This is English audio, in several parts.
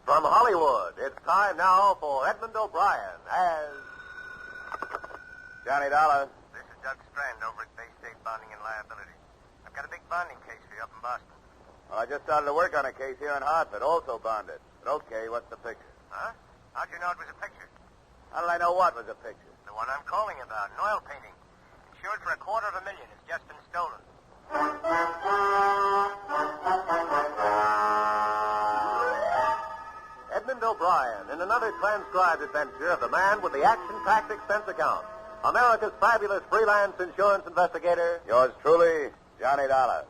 From Hollywood, it's time now for Edmund O'Brien as... Johnny Dollar. This is Doug Strand over at Bay State Bonding and Liability. I've got a big bonding case for you up in Boston. Well, I just started to work on a case here in Hartford, also bonded. But okay, what's the picture? Huh? How'd you know it was a picture? How did I know what was a picture? The one I'm calling about, an oil painting. Insured for $250,000. It's just been stolen. Edmund O'Brien in another transcribed adventure of the man with the action-packed expense account. America's fabulous freelance insurance investigator. Yours truly, Johnny Dollar.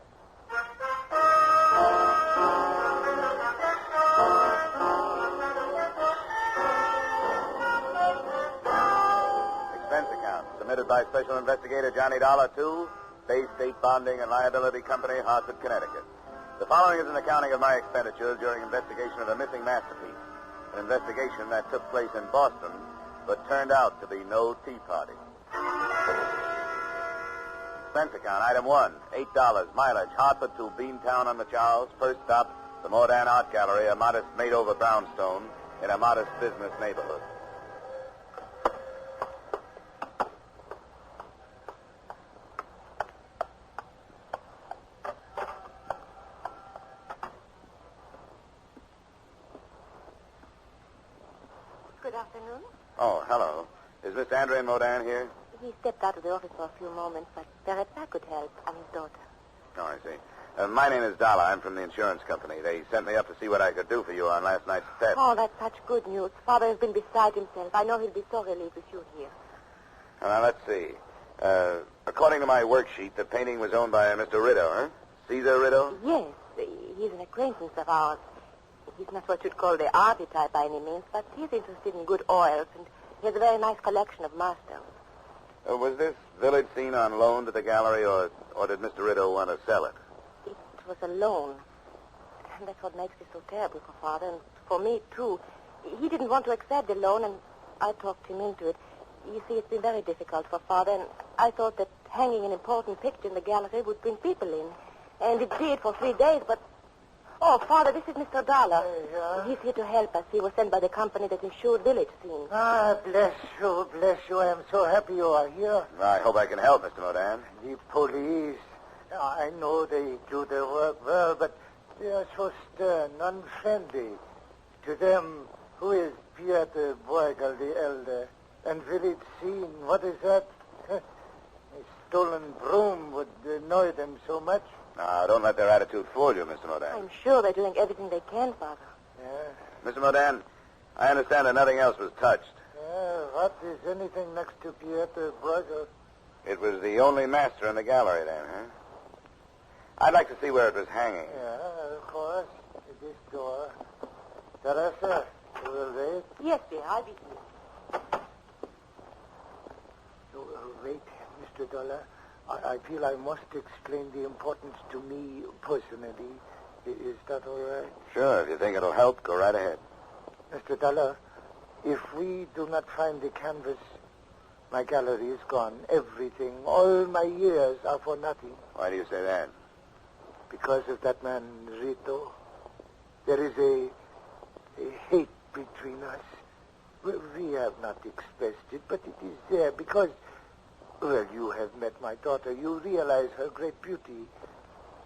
Expense account submitted by Special Investigator Johnny Dollar to Bay State Bonding and Liability Company, Hartford, Connecticut. The following is an accounting of my expenditures during investigation of a missing masterpiece. An investigation that took place in Boston, but turned out to be no tea party. Expense account, item 1, $8, mileage, Hartford to Beantown on the Charles. First stop, the Mordan Art Gallery, a modest made-over brownstone in a modest business neighborhood. Good afternoon. Oh, hello. Is Mr. Andrew Mordan here? He stepped out of the office for a few moments, but perhaps I could help. I'm his daughter. Oh, I see. My name is Dollar. I'm from the insurance company. They sent me up to see what I could do for you on last night's theft. Oh, that's such good news. Father has been beside himself. I know he'll be so relieved with you here. Now, let's see. According to my worksheet, the painting was owned by a Mr. Rideau, huh? Caesar Rideau? Yes, he's an acquaintance of ours. He's not what you'd call the arty type by any means, but he's interested in good oils, and he has a very nice collection of marstones. Was this village scene on loan to the gallery, or did Mr. Rideau want to sell it? It was a loan. And that's what makes it so terrible for Father, and for me, too. He didn't want to accept the loan, and I talked him into it. You see, it's been very difficult for Father, and I thought that hanging an important picture in the gallery would bring people in. And it did for 3 days, but... Oh, Father, this is Mr. Dollar. He's here to help us. He was sent by the company that insured village scene. Ah, bless you, bless you. I am so happy you are here. I hope I can help, Mr. Mordan. The police, I know they do their work well, but they are so stern, unfriendly. To them, who is Pieter Bruegel the elder? And village scene, what is that? A stolen broom would annoy them so much. Now, don't let their attitude fool you, Mr. Mordan. I'm sure they're doing everything they can, Father. Yeah. Mr. Mordan, I understand that nothing else was touched. What is anything next to Pieter Bruegel? It was the only master in the gallery then, huh? I'd like to see where it was hanging. Yeah, of course. This door. Teresa, you will wait? Yes, dear, I'll be here. Wait, Mr. Dollar. I feel I must explain the importance to me personally. Is that all right? Sure, if you think it'll help, go right ahead. Mr. Dollar, if we do not find the canvas, my gallery is gone. Everything, all my years are for nothing. Why do you say that? Because of that man, Rito. There is a hate between us. We have not expressed it, but it is there because... Well, you have met my daughter. You realize her great beauty.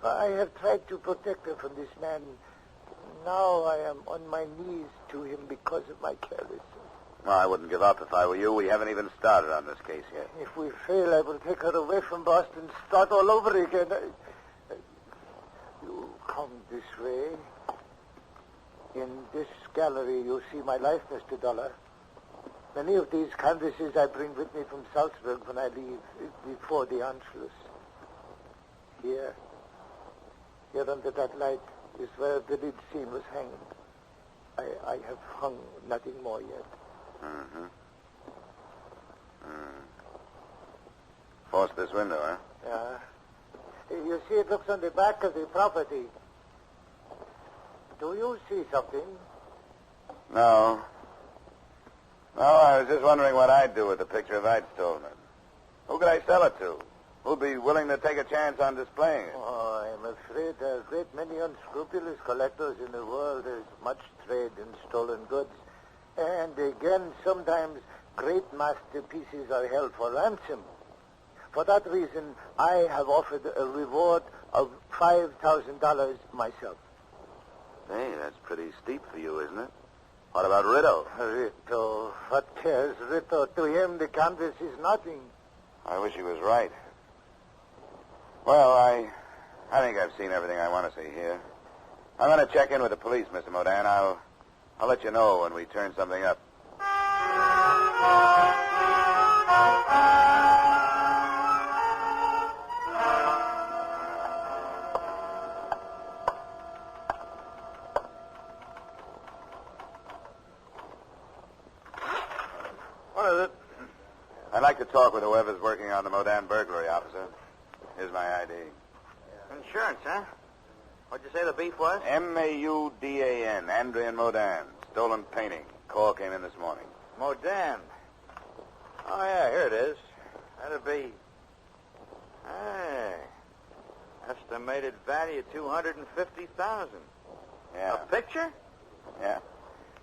I have tried to protect her from this man. Now I am on my knees to him because of my carelessness. Well, I wouldn't give up if I were you. We haven't even started on this case yet. If we fail, I will take her away from Boston, start all over again. You come this way. In this gallery, you see my life, Mr. Dollar. Many of these canvases I bring with me from Salzburg when I leave before the Anschluss. Here under that light is where the village scene was hanging. I have hung nothing more yet. Mm-hmm. Force this window, huh? Yeah. You see, it looks on the back of the property. Do you see something? No. No, I was just wondering what I'd do with the picture if I'd stolen it. Who could I sell it to? Who'd be willing to take a chance on displaying it? Oh, I'm afraid there are a great many unscrupulous collectors in the world. There's much trade in stolen goods. And again, sometimes great masterpieces are held for ransom. For that reason, I have offered a reward of $5,000 myself. Hey, that's pretty steep for you, isn't it? What about Rito? Rito? What cares Rito? To him, the canvas is nothing. I wish he was right. Well, I think I've seen everything I want to see here. I'm going to check in with the police, Mr. Modan. I'll let you know when we turn something up. What is it? I'd like to talk with whoever's working on the Modan burglary, officer. Here's my ID. Insurance, huh? What'd you say the beef was? Maudan, Andrian Modan. Stolen painting. Call came in this morning. Modan. Oh, yeah, here it is. That'd be... Hey. Estimated value $250,000. Yeah. A picture? Yeah.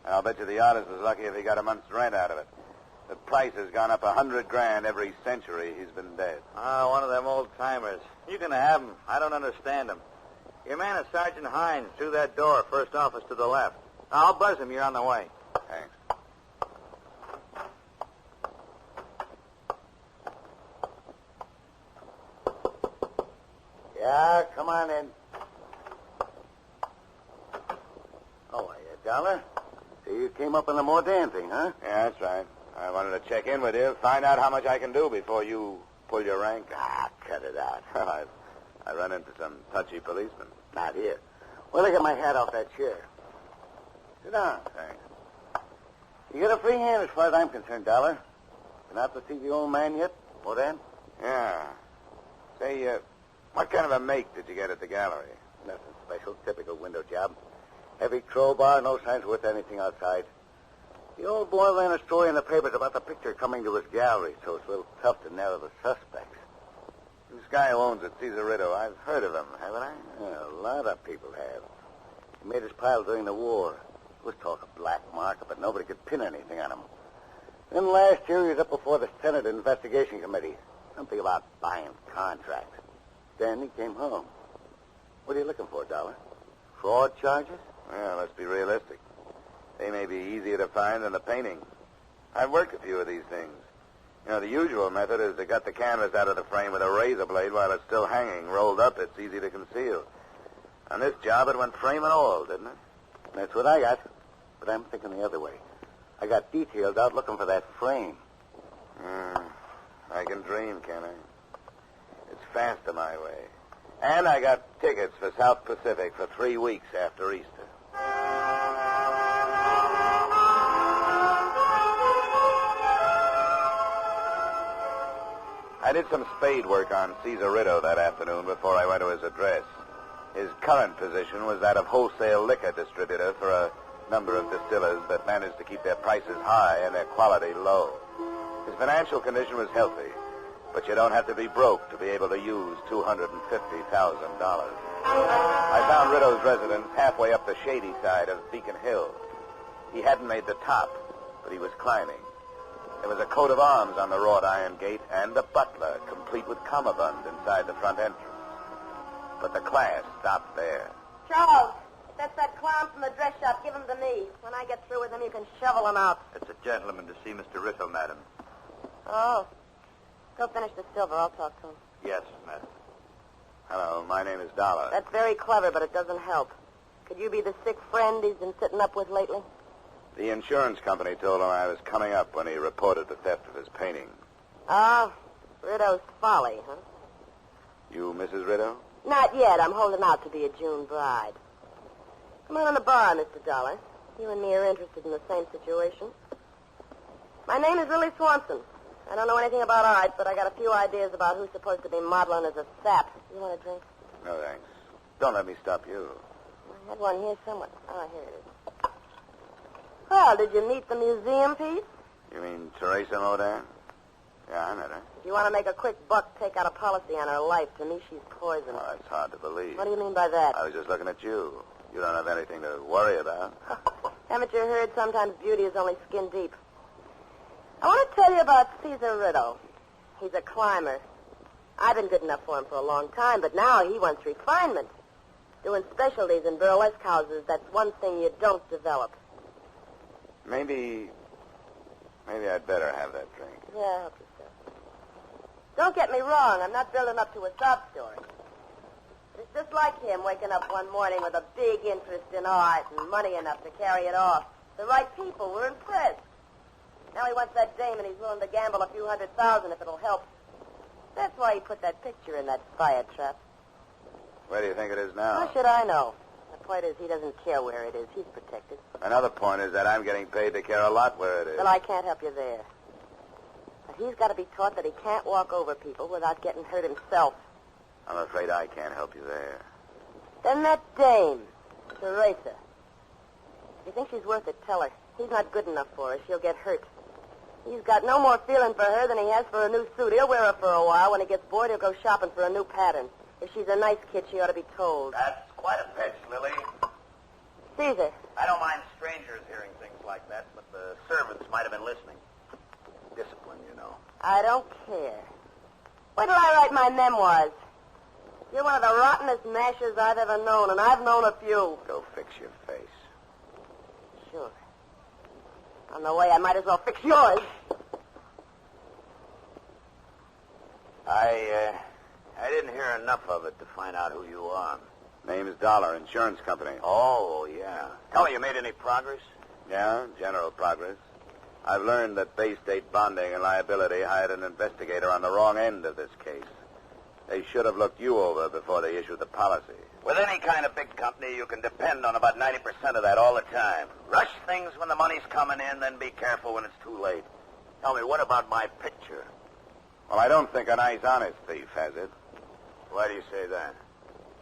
And I'll bet you the artist was lucky if he got a month's rent out of it. The price has gone up $100,000 every century he's been dead. Oh, one of them old-timers. You can have him. I don't understand him. Your man is Sergeant Hines, through that door, first office to the left. I'll buzz him. You're on the way. Thanks. Yeah, come on in. Oh, are you, Dollar? So you came up on the Modan thing, huh? Yeah, that's right. I wanted to check in with you, find out how much I can do before you pull your rank. Ah, cut it out. I run into some touchy policemen. Not here. Well, I get my hat off that chair. Sit down. Thanks. You get a free hand as far as I'm concerned, Dollar. Been out to see the old man yet, Modan? Yeah. Say, what kind of a make did you get at the gallery? Nothing special. Typical window job. Heavy crowbar, no signs worth anything outside. The old boy ran a story in the papers about the picture coming to his gallery, so it's a little tough to narrow the suspects. This guy who owns it, Rito. I've heard of him, haven't I? Yeah, a lot of people have. He made his pile during the war. There was talk of black market, but nobody could pin anything on him. Then last year he was up before the Senate Investigation Committee. Something about buying contracts. Then he came home. What are you looking for, Dollar? Fraud charges? Well, let's be realistic. They may be easier to find than the painting. I've worked a few of these things. You know, the usual method is to gut the canvas out of the frame with a razor blade while it's still hanging. Rolled up, it's easy to conceal. On this job, it went frame and all, didn't it? That's what I got. But I'm thinking the other way. I got details out looking for that frame. I can dream, can I? It's faster my way. And I got tickets for South Pacific for 3 weeks after Easter. I did some spade work on Cesar Rito that afternoon before I went to his address. His current position was that of wholesale liquor distributor for a number of distillers that managed to keep their prices high and their quality low. His financial condition was healthy, but you don't have to be broke to be able to use $250,000. I found Rito's residence halfway up the shady side of Beacon Hill. He hadn't made the top, but he was climbing. There was a coat of arms on the wrought iron gate and a butler, complete with cummerbund, inside the front entrance. But the class stopped there. Charles, that's that clown from the dress shop. Give him to me. When I get through with him, you can shovel him out. It's a gentleman to see Mr. Rito, madam. Oh. Go finish the silver. I'll talk to him. Yes, madam. Hello, my name is Dollar. That's very clever, but it doesn't help. Could you be the sick friend he's been sitting up with lately? The insurance company told him I was coming up when he reported the theft of his painting. Ah, Rito's folly, huh? You Mrs. Rito? Not yet. I'm holding out to be a June bride. Come on the bar, Mr. Dollar. You and me are interested in the same situation. My name is Lily Swanson. I don't know anything about art, but I got a few ideas about who's supposed to be modeling as a sap. You want a drink? No, thanks. Don't let me stop you. I had one here somewhere. Oh, here it is. Well, did you meet the museum piece? You mean Teresa Modan? Yeah, I met her. If you want to make a quick buck, take out a policy on her life. To me, she's poison. Oh, that's hard to believe. What do you mean by that? I was just looking at you. You don't have anything to worry about. Haven't you heard sometimes beauty is only skin deep? I want to tell you about Caesar Riddle. He's a climber. I've been good enough for him for a long time, but now he wants refinement. Doing specialties in burlesque houses, that's one thing you don't develop. Maybe I'd better have that drink. Yeah, help yourself. Don't get me wrong, I'm not building up to a sob story. It's just like him waking up one morning with a big interest in art and money enough to carry it off. The right people were impressed. Now he wants that dame and he's willing to gamble a few $100,000 if it'll help. That's why he put that picture in that fire trap. Where do you think it is now? How should I know? The point is he doesn't care where it is. He's protected. Another point is that I'm getting paid to care a lot where it is. Well, I can't help you there. But he's got to be taught that he can't walk over people without getting hurt himself. I'm afraid I can't help you there. Then that dame, Teresa. If you think she's worth it, tell her. He's not good enough for her. She'll get hurt. He's got no more feeling for her than he has for a new suit. He'll wear her for a while. When he gets bored, he'll go shopping for a new pattern. If she's a nice kid, she ought to be told. That's quite a pitch, Lily. Caesar. I don't mind strangers hearing things like that, but the servants might have been listening. Discipline, you know. I don't care. Wait till I write my memoirs. You're one of the rottenest mashers I've ever known, and I've known a few. Go fix your face. Sure. On the way, I might as well fix yours. I didn't hear enough of it to find out who you are. Name's Dollar, insurance company. Oh, yeah. Tell me, you made any progress? Yeah, general progress. I've learned that Bay State Bonding and Liability hired an investigator on the wrong end of this case. They should have looked you over before they issued the policy. With any kind of big company, you can depend on about 90% of that all the time. Rush things when the money's coming in, then be careful when it's too late. Tell me, what about my picture? Well, I don't think a nice, honest thief has it. Why do you say that?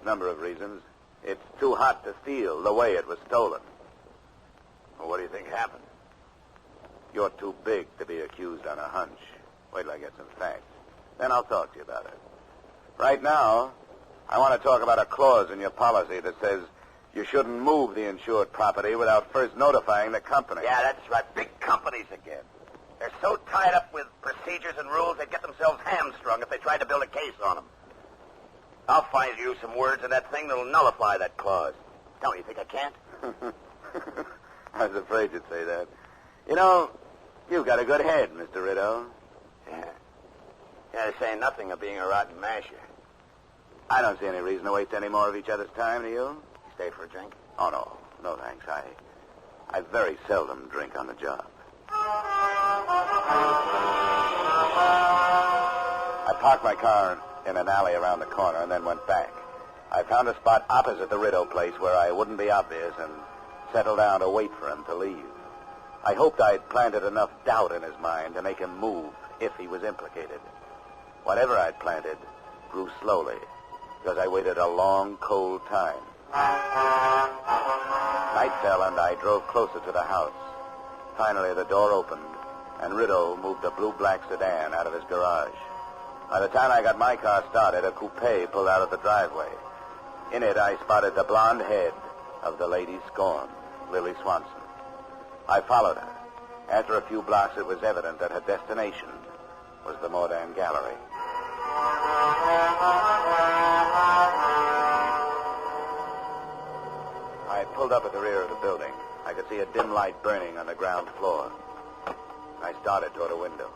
Number of reasons. It's too hot to steal the way it was stolen. Well, what do you think happened? You're too big to be accused on a hunch. Wait till I get some facts. Then I'll talk to you about it. Right now, I want to talk about a clause in your policy that says you shouldn't move the insured property without first notifying the company. Yeah, that's right. Big companies again. They're so tied up with procedures and rules, they'd get themselves hamstrung if they tried to build a case on them. I'll find you some words in that thing that'll nullify that clause. Tell me, you think I can't? I was afraid you'd say that. You know, you've got a good head, Mr. Rideau. Yeah. Yeah, they say nothing of being a rotten masher. I don't see any reason to waste any more of each other's time, do you? Stay for a drink? Oh, no. No, thanks. I very seldom drink on the job. I parked my car in an alley around the corner and then went back. I found a spot opposite the Rideau place where I wouldn't be obvious and settled down to wait for him to leave. I hoped I'd planted enough doubt in his mind to make him move if he was implicated. Whatever I'd planted grew slowly because I waited a long, cold time. Night fell and I drove closer to the house. Finally, the door opened and Rideau moved a blue-black sedan out of his garage. By the time I got my car started, a coupe pulled out of the driveway. In it, I spotted the blonde head of the lady scorned, Lily Swanson. I followed her. After a few blocks, it was evident that her destination was the Modern Gallery. I pulled up at the rear of the building. I could see a dim light burning on the ground floor. I started toward a window.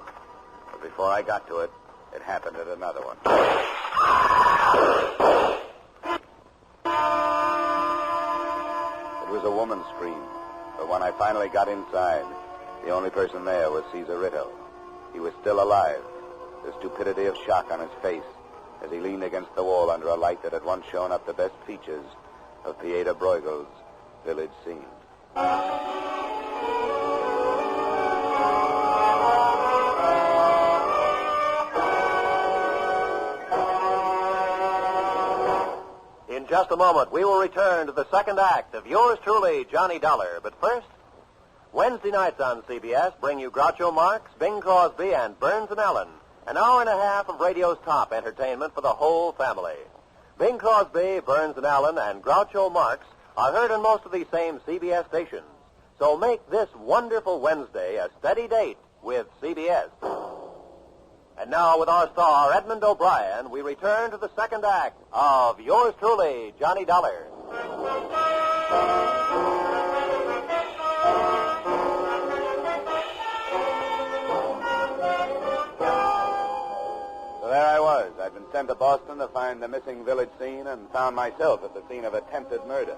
But before I got to it, it happened at another one. It was a woman's scream. But when I finally got inside, the only person there was Caesar Rideau. He was still alive, the stupidity of shock on his face as he leaned against the wall under a light that had once shown up the best features of Pieta Bruegel's village scene. In just a moment, we will return to the second act of yours truly, Johnny Dollar. But first, Wednesday nights on CBS bring you Groucho Marx, Bing Crosby, and Burns and Allen An hour and a half of radio's top entertainment for the whole family. Bing Crosby, Burns and Allen, and Groucho Marx are heard on most of these same CBS stations. So make this wonderful Wednesday a steady date with CBS. And now, with our star, Edmund O'Brien, we return to the second act of yours truly, Johnny Dollar. So there I was. I'd been sent to Boston to find the missing village scene and found myself at the scene of attempted murder.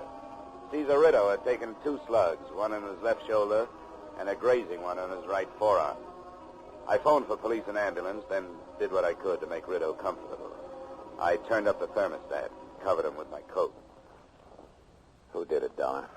Caesar Rideau had taken 2 slugs, one in his left shoulder and a grazing one on his right forearm. I phoned for police and ambulance, then did what I could to make Rideau comfortable. I turned up the thermostat, covered him with my coat. Who did it, Dollar?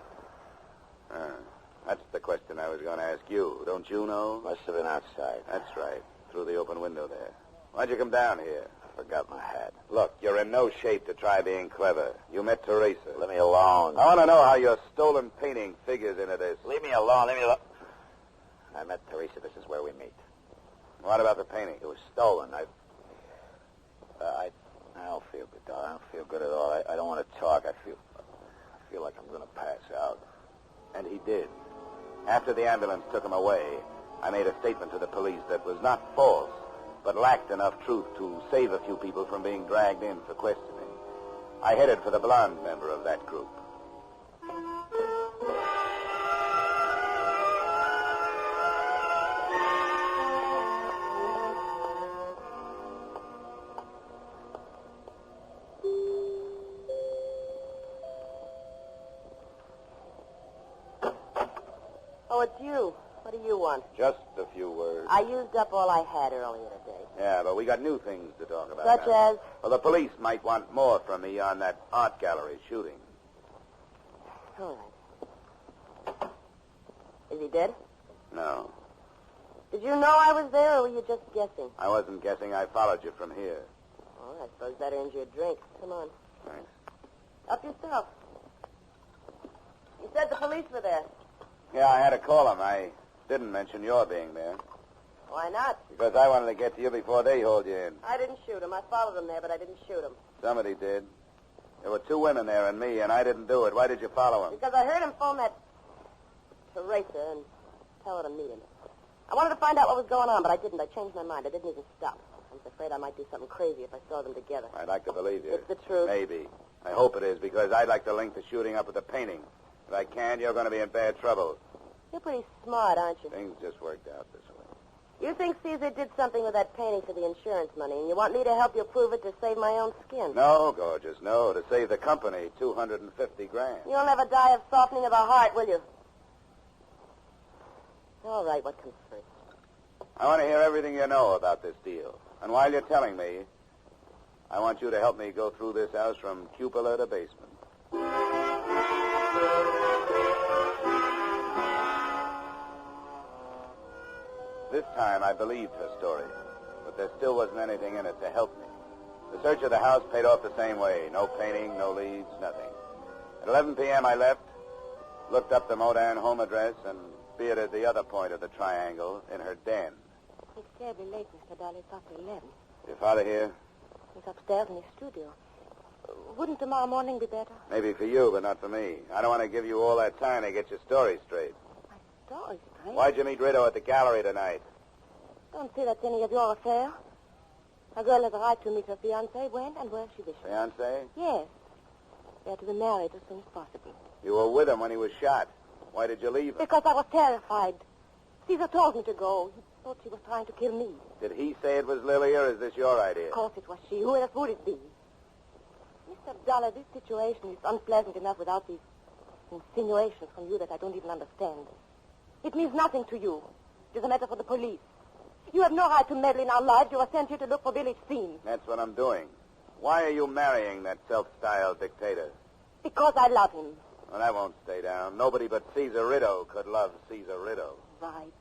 That's the question I was going to ask you. Don't you know? Must have been outside. That's right, through the open window there. Why'd you come down here? I forgot my hat. Look, you're in no shape to try being clever. You met Teresa. Let me alone. I want to know how your stolen painting figures into this. Leave me alone. I met Teresa. This is where we meet. What about the painting? It was stolen. I don't feel good, Dollar. I don't feel good at all. I don't want to talk. I feel like I'm going to pass out. And he did. After the ambulance took him away, I made a statement to the police that was not false, but lacked enough truth to save a few people from being dragged in for questioning. I headed for the blonde member of that group. Oh, it's you. What do you want? Just a few words. I used up all I had earlier today. Yeah, but we got new things to talk about. Such now. as? Well, the police might want more from me on that art gallery shooting. All right. Is he dead? No. Did you know I was there, or were you just guessing? I wasn't guessing. I followed you from here. Oh, I suppose that earns you a drink. Come on. Thanks. Up yourself. You said the police were there. Yeah, I had to call them. I didn't mention your being there. Why not? Because I wanted to get to you before they hauled you in. I didn't shoot him. I followed him there, but I didn't shoot him. Somebody did. There were 2 women there and me, and I didn't do it. Why did you follow him? Because I heard him phone that Teresa and tell her to meet him. I wanted to find out what was going on, but I didn't. I changed my mind. I didn't even stop. I was afraid I might do something crazy if I saw them together. I'd like to believe you. It's the truth. Maybe. I hope it is, because I'd like to link the shooting up with the painting. If I can't, you're going to be in bad trouble. You're pretty smart, aren't you? Things just worked out this way. You think Caesar did something with that painting for the insurance money, and you want me to help you prove it to save my own skin? No, gorgeous, no. To save the company, $250,000. You'll never die of softening of the heart, will you? All right, what comes first? I want to hear everything you know about this deal. And while you're telling me, I want you to help me go through this house from cupola to basement. This time I believed her story, but there still wasn't anything in it to help me. The search of the house paid off the same way. No painting, no leads, nothing. At 11 p.m. I left, looked up the Modern home address, and bearded the other point of the triangle in her den. It's terribly late, Mr. Dollar. It's after 11. Your father here? He's upstairs in his studio. Wouldn't tomorrow morning be better? Maybe for you, but not for me. I don't want to give you all that time to get your story straight. My story straight? Why'd you meet Rideau at the gallery tonight? Don't say that's any of your affair. A girl has a right to meet her fiancé when and where she wishes. Fiancé? Yes. They're to be married as soon as possible. You were with him when he was shot. Why did you leave him? Because I was terrified. Caesar told me to go. He thought she was trying to kill me. Did he say it was Lily, or is this your idea? Of course it was she. Who else would it be? Mr. Dollar, this situation is unpleasant enough without these insinuations from you that I don't even understand. It means nothing to you. It is a matter for the police. You have no right to meddle in our lives. You are sent here to look for village scenes. That's what I'm doing. Why are you marrying that self-styled dictator? Because I love him. Well, that won't stay down. Nobody but Caesar Rideau could love Caesar Rideau. Right.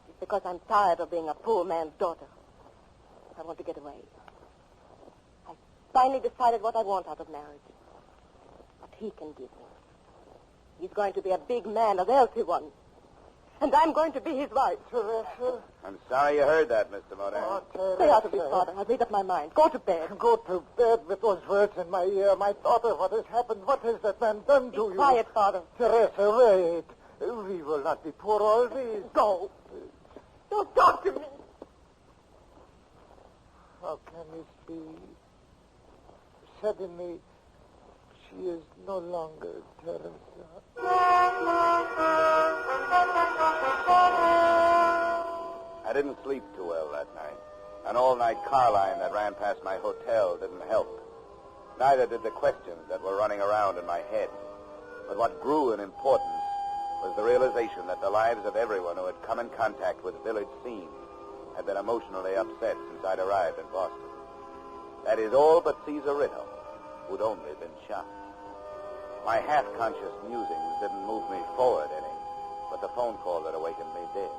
It's because I'm tired of being a poor man's daughter. I want to get away. I finally decided what I want out of marriage. What he can give me. He's going to be a big man, a wealthy one. And I'm going to be his wife. Teresa. I'm sorry you heard that, Mr. Modern. Oh, Teresa. Stay out of it, Father. I've made up my mind. Go to bed. Go to bed with those words in my ear. My daughter, what has happened? What has that man done to you? Be quiet, Father. Teresa, wait. We will not be poor always. Go. Don't talk to me. How can this be? Suddenly, she is no longer Teresa. I didn't sleep too well that night. An all-night car line that ran past my hotel didn't help. Neither did the questions that were running around in my head. But what grew in importance was the realization that the lives of everyone who had come in contact with Village Scene had been emotionally upset since I'd arrived in Boston. That is all but Caesar Ritto, who'd only been shot. My half-conscious musings didn't move me forward any, but the phone call that awakened me did.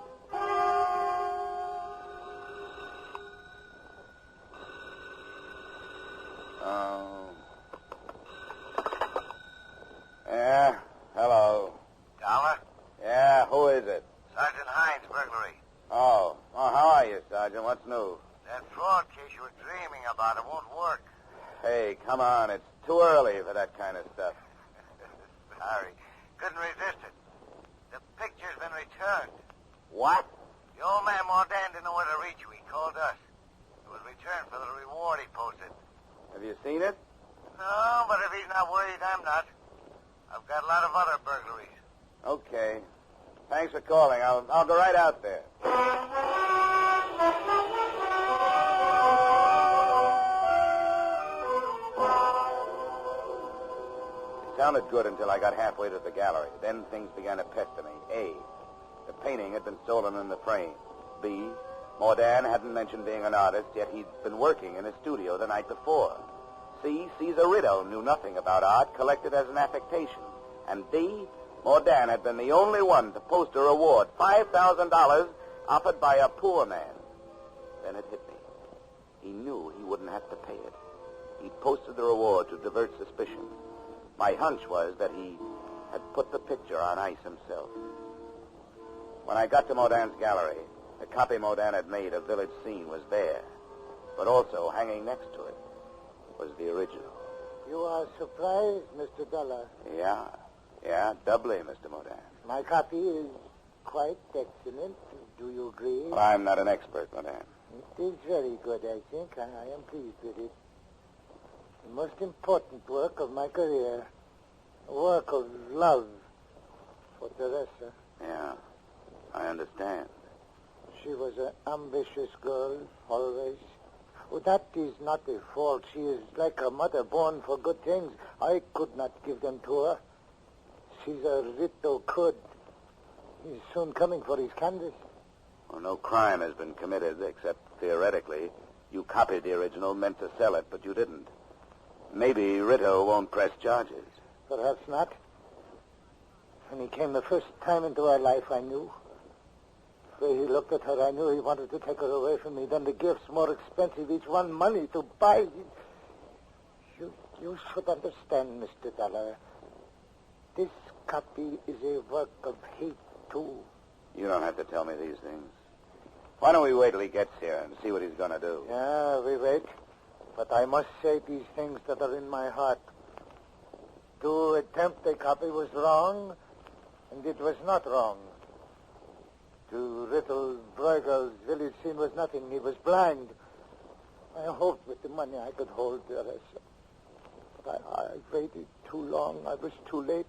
Yeah, hello. Dollar? Yeah, who is it? Sergeant Hines, burglary. Oh, how are you, Sergeant? What's new? That fraud case you were dreaming about, it won't work. Hey, come on. It's too early for that kind of stuff. Sorry. Couldn't resist it. The picture's been returned. What? The old man Mordan didn't know where to reach you. He called us. It was returned for the reward he posted. Have you seen it? No, but if he's not worried, I'm not. I've got a lot of other burglaries. Okay. Thanks for calling. I'll go right out there. It sounded good until I got halfway to the gallery. Then things began to pester me. A, the painting had been stolen in the frame. B, Mordan hadn't mentioned being an artist, yet he'd been working in his studio the night before. C, Caesar Ritto knew nothing about art, collected as an affectation. And D, Mordan had been the only one to post a reward, $5,000, offered by a poor man. Then it hit me. He knew he wouldn't have to pay it. He'd posted the reward to divert suspicion. My hunch was that he had put the picture on ice himself. When I got to Mordan's gallery, the copy Mordan had made of Village Scene was there. But also, hanging next to it, was the original. You are surprised, Mr. Dollar. Yeah, doubly, Mr. Mordan. My copy is quite excellent. Do you agree? Well, I'm not an expert, Mordan. It is very good, I think. I am pleased with it. The most important work of my career. A work of love for Teresa. Yeah, I understand. She was an ambitious girl, always. Oh, that is not a fault. She is like her mother, born for good things. I could not give them to her. Caesar Ritto could. He's soon coming for his canvas. Well, no crime has been committed, except theoretically. You copied the original, meant to sell it, but you didn't. Maybe Ritto won't press charges. Perhaps not. When he came the first time into our life, I knew. The way he looked at her, I knew he wanted to take her away from me. Then the gifts, more expensive, each one money to buy. You should understand, Mr. Dollar. This copy is a work of hate, too. You don't have to tell me these things. Why don't we wait till he gets here and see what he's going to do? Yeah, we wait. But I must say these things that are in my heart. To attempt a copy was wrong, and it was not wrong. To Rittle Bruegel's Village Scene was nothing. He was blind. I hoped with the money I could hold Teresa. But I waited too long. I was too late.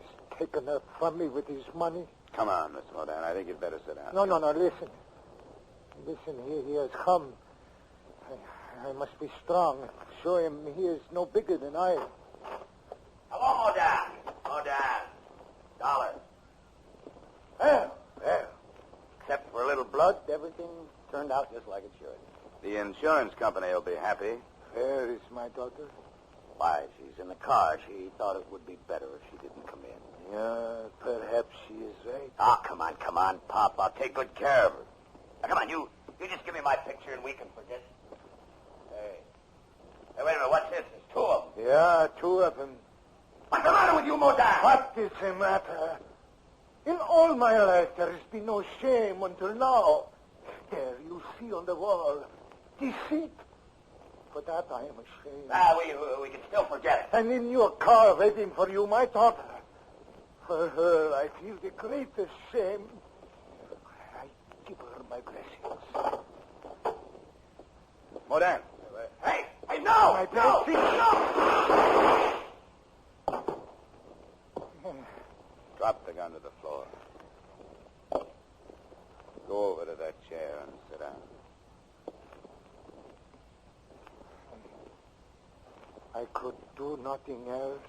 He's taken her from me with his money. Come on, Mr. Mordan. I think you'd better sit down. No, listen. Listen, he has come. I must be strong. Show him he is no bigger than I. Hello, Mordan. Dollar. Well. Except for a little blood, everything turned out just like it should. The insurance company will be happy. Where is my daughter? Why, she's in the car. She thought it would be better if she didn't come in. Yeah, perhaps she is right. Oh, come on, Pop. I'll take good care of her. Now, come on, you just give me my picture and we can forget. Hey, wait a minute. What's this? There's two of them. Yeah, two of them. What's the matter with you, Mordan? What is the matter? In all my life, there has been no shame until now. There, you see on the wall, deceit. For that I am ashamed. We can still forget it. And in your car waiting for you, my daughter. For her, I feel the greatest shame. I give her my blessings. Modan. Hey, no! My blessings. No! Drop the gun to the floor. Go over to that chair and sit down. I could do nothing else.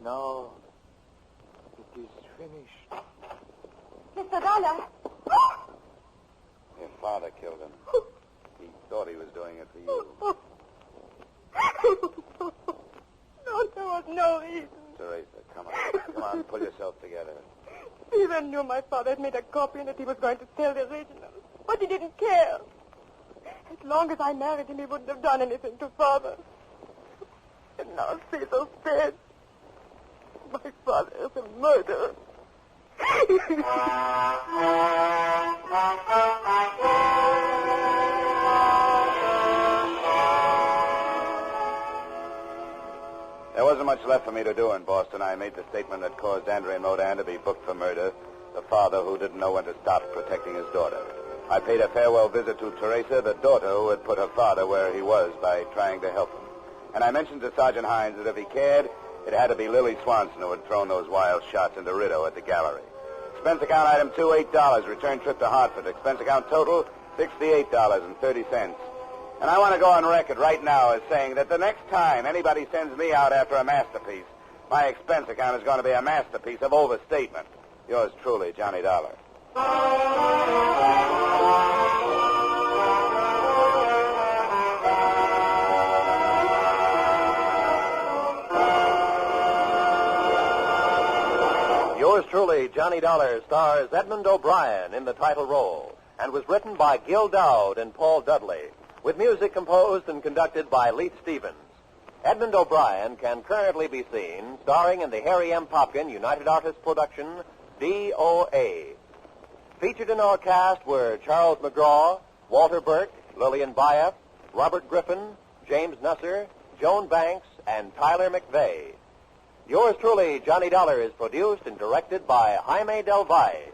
Now, it is finished. Mr. Dollar. Your father killed him. He thought he was doing it for you. No, there was no reason. Teresa, come on. Come on, pull yourself together. Stephen knew my father had made a copy and that he was going to sell the original. But he didn't care. As long as I married him, he wouldn't have done anything to Father. And now Cecil's dead. My father is a murderer. There wasn't much left for me to do in Boston. I made the statement that caused Andre and Modan to be booked for murder. The father who didn't know when to stop protecting his daughter. I paid a farewell visit to Teresa, the daughter who had put her father where he was by trying to help him. And I mentioned to Sergeant Hines that if he cared, it had to be Lily Swanson who had thrown those wild shots into Rideau at the gallery. Expense account item 2, $8. Return trip to Hartford. Expense account total, $68.30. And I want to go on record right now as saying that the next time anybody sends me out after a masterpiece, my expense account is going to be a masterpiece of overstatement. Yours truly, Johnny Dollar. Yours truly, Johnny Dollar, stars Edmund O'Brien in the title role and was written by Gil Dowd and Paul Dudley, with music composed and conducted by Leith Stevens. Edmund O'Brien can currently be seen starring in the Harry M. Popkin United Artists production, DOA. Featured in our cast were Charles McGraw, Walter Burke, Lillian Bayef, Robert Griffin, James Nusser, Joan Banks, and Tyler McVeigh. Yours truly, Johnny Dollar, is produced and directed by Jaime Del Valle.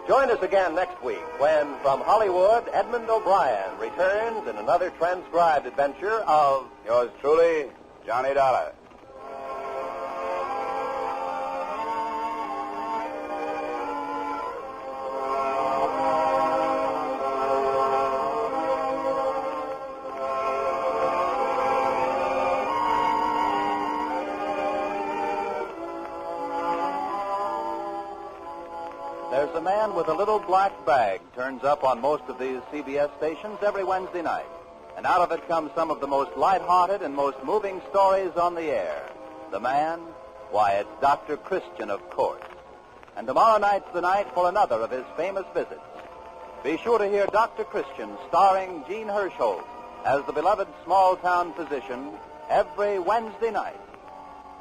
Join us again next week when, from Hollywood, Edmund O'Brien returns in another transcribed adventure of Yours truly, Johnny Dollar. There's a man with a little black bag turns up on most of these CBS stations every Wednesday night. And out of it comes some of the most light-hearted and most moving stories on the air. The man? Why, it's Dr. Christian, of course. And tomorrow night's the night for another of his famous visits. Be sure to hear Dr. Christian starring Gene Hirschholt as the beloved small-town physician every Wednesday night.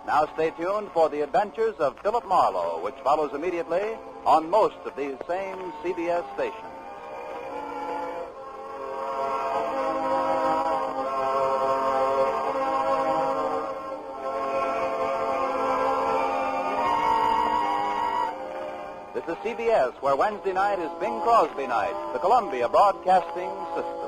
Now stay tuned for the adventures of Philip Marlowe, which follows immediately on most of these same CBS stations. This is CBS, where Wednesday night is Bing Crosby night, the Columbia Broadcasting System.